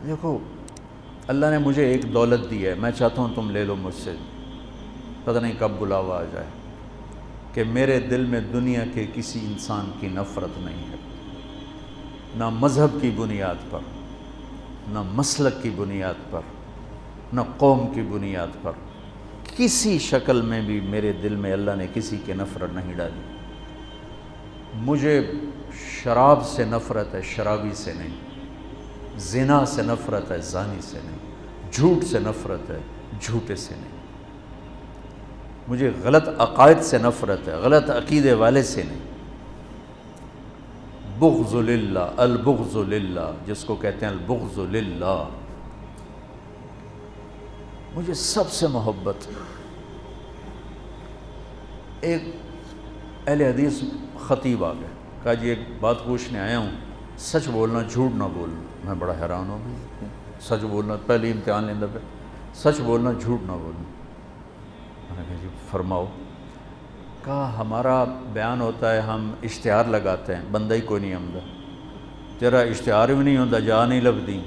دیکھو اللہ نے مجھے ایک دولت دی ہے، میں چاہتا ہوں تم لے لو مجھ سے، پتہ نہیں کب بلاوا آ جائے، کہ میرے دل میں دنیا کے کسی انسان کی نفرت نہیں ہے، نہ مذہب کی بنیاد پر، نہ مسلک کی بنیاد پر، نہ قوم کی بنیاد پر، کسی شکل میں بھی میرے دل میں اللہ نے کسی کی نفرت نہیں ڈالی۔ مجھے شراب سے نفرت ہے، شرابی سے نہیں، زنا سے نفرت ہے، زانی سے نہیں، جھوٹ سے نفرت ہے، جھوٹے سے نہیں، مجھے غلط عقائد سے نفرت ہے، غلط عقیدے والے سے نہیں۔ بغض للہ، البغض للہ، جس کو کہتے ہیں البغض للہ، مجھے سب سے محبت۔ ایک اہل حدیث خطیب آ گئے، کہا جی ایک بات پوچھنے آیا ہوں، سچ بولنا جھوٹ نہ بولنا۔ میں بڑا حیران ہو گیا، سچ بولنا، پہلی امتحان لیندہ پہ سچ بولنا جھوٹ نہ بولنا۔ میں نے کہا جی فرماؤ۔ کہا ہمارا بیان ہوتا ہے، ہم اشتہار لگاتے ہیں، بندہ ہی کوئی نہیں آمدہ، تیرا اشتہار بھی نہیں ہوتا، جا نہیں لبدی،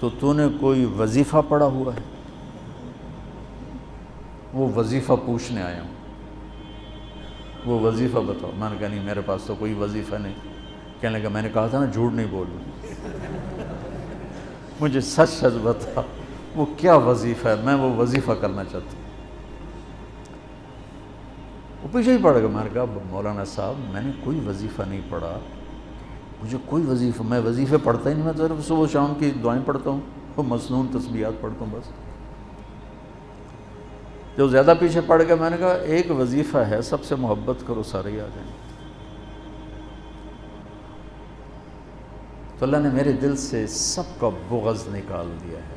تو نے کوئی وظیفہ پڑھا ہوا ہے؟ وہ وظیفہ پوچھنے آیا ہوں، وہ وظیفہ بتاؤ۔ میں نے کہا نہیں میرے پاس تو کوئی وظیفہ نہیں۔ کہنے لگا میں نے کہا تھا نا جھوٹ نہیں بولنا، مجھے سچ سچ بتا وہ کیا وظیفہ ہے، میں وہ وظیفہ کرنا چاہتا ہوں۔ وہ پیچھے ہی پڑ گیا۔ میں نے کہا مولانا صاحب میں نے کوئی وظیفہ نہیں پڑھا، مجھے کوئی وظیفہ، میں وظیفے پڑھتا ہی نہیں، میں تو صرف صبح شام کی دعائیں پڑھتا ہوں، وہ مسنون تسبیحات پڑھتا ہوں بس۔ جو زیادہ پیچھے پڑ گیا میں نے کہا ایک وظیفہ ہے، سب سے محبت کرو سارے ہی آ جائیں۔ تو اللہ نے میرے دل سے سب کا بغض نکال دیا ہے۔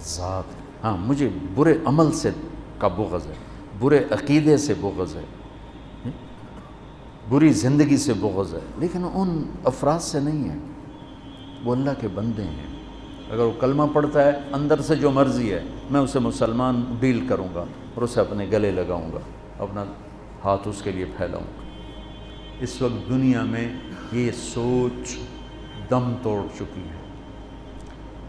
ذات، ہاں مجھے برے عمل سے کا بغض ہے، برے عقیدے سے بغض ہے، بری زندگی سے بغض ہے، لیکن ان افراد سے نہیں ہے۔ وہ اللہ کے بندے ہیں، اگر وہ کلمہ پڑھتا ہے اندر سے جو مرضی ہے میں اسے مسلمان ڈیل کروں گا اور اسے اپنے گلے لگاؤں گا، اپنا ہاتھ اس کے لیے پھیلاؤں گا۔ اس وقت دنیا میں یہ سوچ دم توڑ چکی ہے،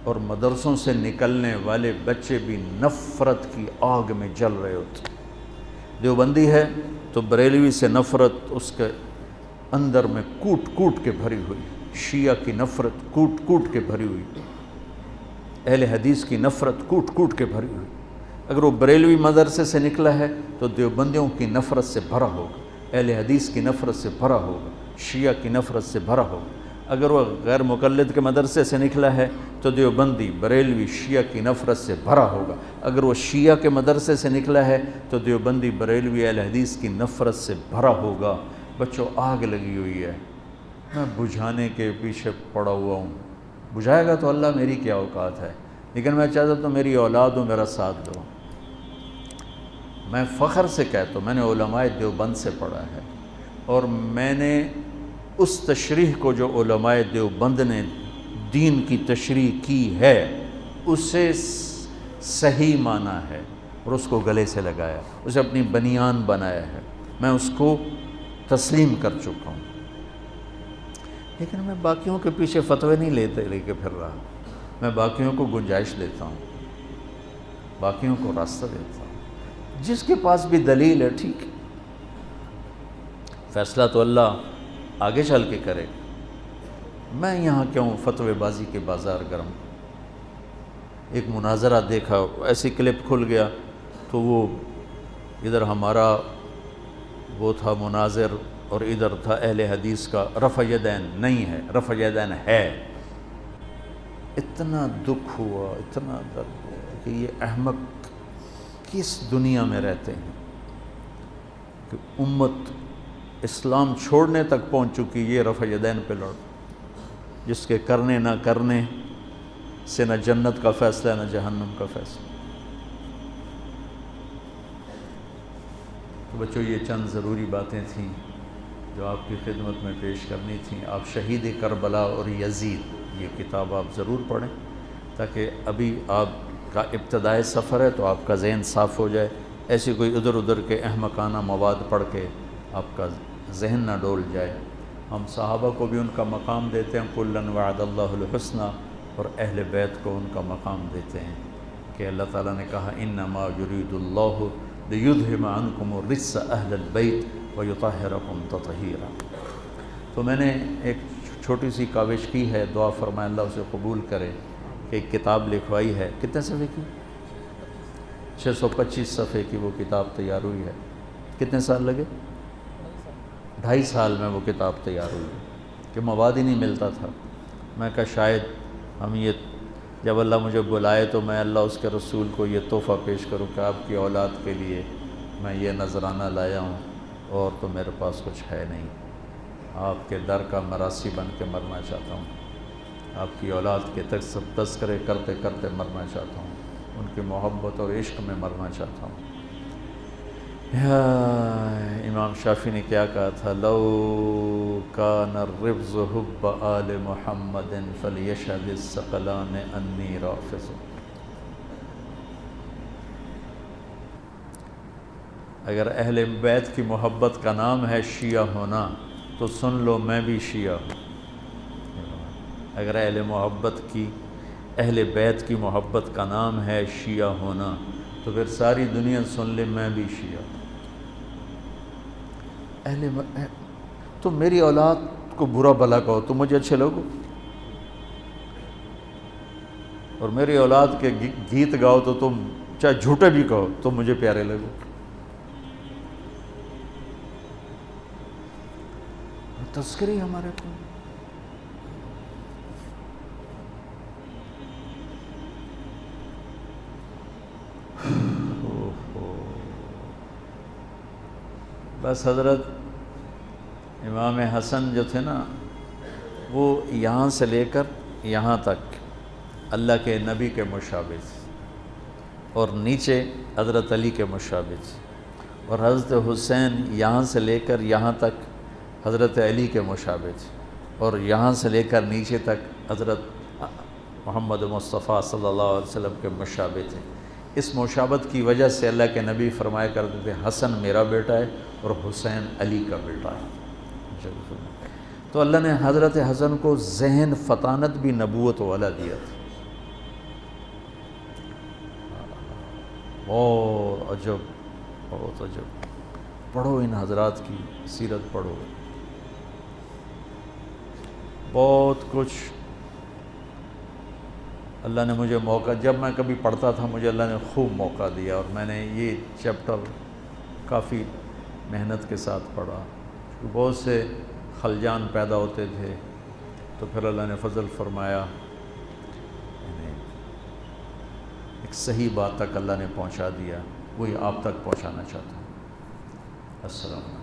اور مدرسوں سے نکلنے والے بچے بھی نفرت کی آگ میں جل رہے ہوتے۔ دیوبندی ہے تو بریلوی سے نفرت اس کے اندر میں کوٹ کوٹ کے بھری ہوئی، شیعہ کی نفرت کوٹ کوٹ کے بھری ہوئی، اہل حدیث کی نفرت کوٹ کوٹ کے بھری ہوئی۔ اگر وہ بریلوی مدرسے سے نکلا ہے تو دیوبندیوں کی نفرت سے بھرا ہوگا، اہل حدیث کی نفرت سے بھرا ہوگا، شیعہ کی نفرت سے بھرا ہوگا۔ اگر وہ غیر مقلد کے مدرسے سے نکلا ہے تو دیوبندی بریلوی شیعہ کی نفرت سے بھرا ہوگا۔ اگر وہ شیعہ کے مدرسے سے نکلا ہے تو دیوبندی بریلوی اہل حدیث کی نفرت سے بھرا ہوگا۔ بچوں آگ لگی ہوئی ہے، میں بجھانے کے پیچھے پڑا ہوا ہوں، بجھائے گا تو اللہ، میری کیا اوقات ہے، لیکن میں چاہتا تو میری اولاد ہو میرا ساتھ دو۔ میں فخر سے کہتا ہوں میں نے علماء دیوبند سے پڑھا ہے، اور میں نے اس تشریح کو جو علماء دیوبند نے دین کی تشریح کی ہے اسے صحیح مانا ہے اور اس کو گلے سے لگایا، اسے اپنی بنیان بنایا ہے، میں اس کو تسلیم کر چکا ہوں۔ لیکن میں باقیوں کے پیچھے فتوے نہیں لے کے پھر رہا، میں باقیوں کو گنجائش دیتا ہوں، باقیوں کو راستہ دیتا ہوں، جس کے پاس بھی دلیل ہے ٹھیک ہے، فیصلہ تو اللہ آگے چل کے کرے، میں یہاں کیوں فتوے بازی کے بازار گرم۔ ایک مناظرہ دیکھا، ایسی کلپ کھل گیا تو وہ ادھر ہمارا وہ تھا مناظر اور ادھر تھا اہل حدیث کا رفع یدین نہیں ہے، رفع یدین ہے۔ اتنا دکھ ہوا، اتنا درد ہوا کہ یہ احمق کس دنیا میں رہتے ہیں کہ امت اسلام چھوڑنے تک پہنچ چکی، یہ رفع یدین پہ لڑ، جس کے کرنے نہ کرنے سے نہ جنت کا فیصلہ نہ جہنم کا فیصلہ۔ تو بچوں یہ چند ضروری باتیں تھیں جو آپ کی خدمت میں پیش کرنی تھیں۔ آپ شہید کربلا اور یزید یہ کتاب آپ ضرور پڑھیں، تاکہ ابھی آپ کا ابتدائی سفر ہے تو آپ کا ذہن صاف ہو جائے، ایسی کوئی ادھر ادھر کے احمقانہ مواد پڑھ کے آپ کا ذہن نہ ڈول جائے۔ ہم صحابہ کو بھی ان کا مقام دیتے ہیں، کُلًا وعد اللہ الحسنى، اور اہل بیت کو ان کا مقام دیتے ہیں کہ اللہ تعالیٰ نے کہا انما یرید اللہ لیذھب عنکم الرجس اہل البیت ویطہرکم تطہیرا۔ تو میں نے ایک چھوٹی سی کاوش کی ہے، دعا فرمائے اللہ اسے قبول کرے، کہ ایک کتاب لکھوائی ہے، کتنے صفحے کی؟ 625 صفحے کی وہ کتاب تیار ہوئی ہے۔ کتنے سال لگے؟ 2.5 سال میں وہ کتاب تیار ہوئی ہے، کہ مواد ہی نہیں ملتا تھا۔ میں کہا شاید ہم یہ جب اللہ مجھے بلائے تو میں اللہ اس کے رسول کو یہ تحفہ پیش کروں کہ آپ کی اولاد کے لیے میں یہ نذرانہ لایا ہوں، اور تو میرے پاس کچھ ہے نہیں، آپ کے در کا مراسی بن کے مرنا چاہتا ہوں، آپ کی اولاد کے تذکرے کرتے کرتے مرنا چاہتا ہوں، ان کی محبت اور عشق میں مرنا چاہتا ہوں۔ امام شافعی نے کیا کہا تھا؟ لو کان الرفض حب آل محمد فلیشہد الثقلان انی رافض۔ اگر اہل بیت کی محبت کا نام ہے شیعہ ہونا تو سن لو میں بھی شیعہ ہوں۔ اگر اہل بیت کی محبت کا نام ہے شیعہ ہونا تو پھر ساری دنیا سن لے میں بھی شیعہ ہوں۔ تم میری اولاد کو برا بھلا کہو تم مجھے اچھے لوگو، اور میری اولاد کے گیت گاؤ تو تم چاہے جھوٹے بھی کہو تم مجھے پیارے لگو۔ تذکری ہمارے کو بس حضرت امام حسن جو تھے نا، وہ یہاں سے لے کر یہاں تک اللہ کے نبی کے مشابہ تھے، اور نیچے حضرت علی کے مشابہ تھے، اور حضرت حسین یہاں سے لے کر یہاں تک حضرت علی کے مشابہ تھے، اور یہاں سے لے کر نیچے تک حضرت محمد مصطفیٰ صلی اللہ علیہ وسلم کے مشابہ تھے۔ اس مشابہت کی وجہ سے اللہ کے نبی فرمایا کرتے تھے حسن میرا بیٹا ہے اور حسین علی کا بیٹا ہے۔ تو اللہ نے حضرت حسن کو ذہن فطانت بھی نبوت والا دیا تھا۔ بہت عجب، بہت عجب۔ پڑھو ان حضرات کی سیرت پڑھو، بہت کچھ اللہ نے مجھے موقع، جب میں کبھی پڑھتا تھا مجھے اللہ نے خوب موقع دیا، اور میں نے یہ چیپٹر کافی محنت کے ساتھ پڑھا، بہت سے خلجان پیدا ہوتے تھے، تو پھر اللہ نے فضل فرمایا، ایک صحیح بات تک اللہ نے پہنچا دیا، وہی آپ تک پہنچانا چاہتا ہوں۔ السلام علیکم۔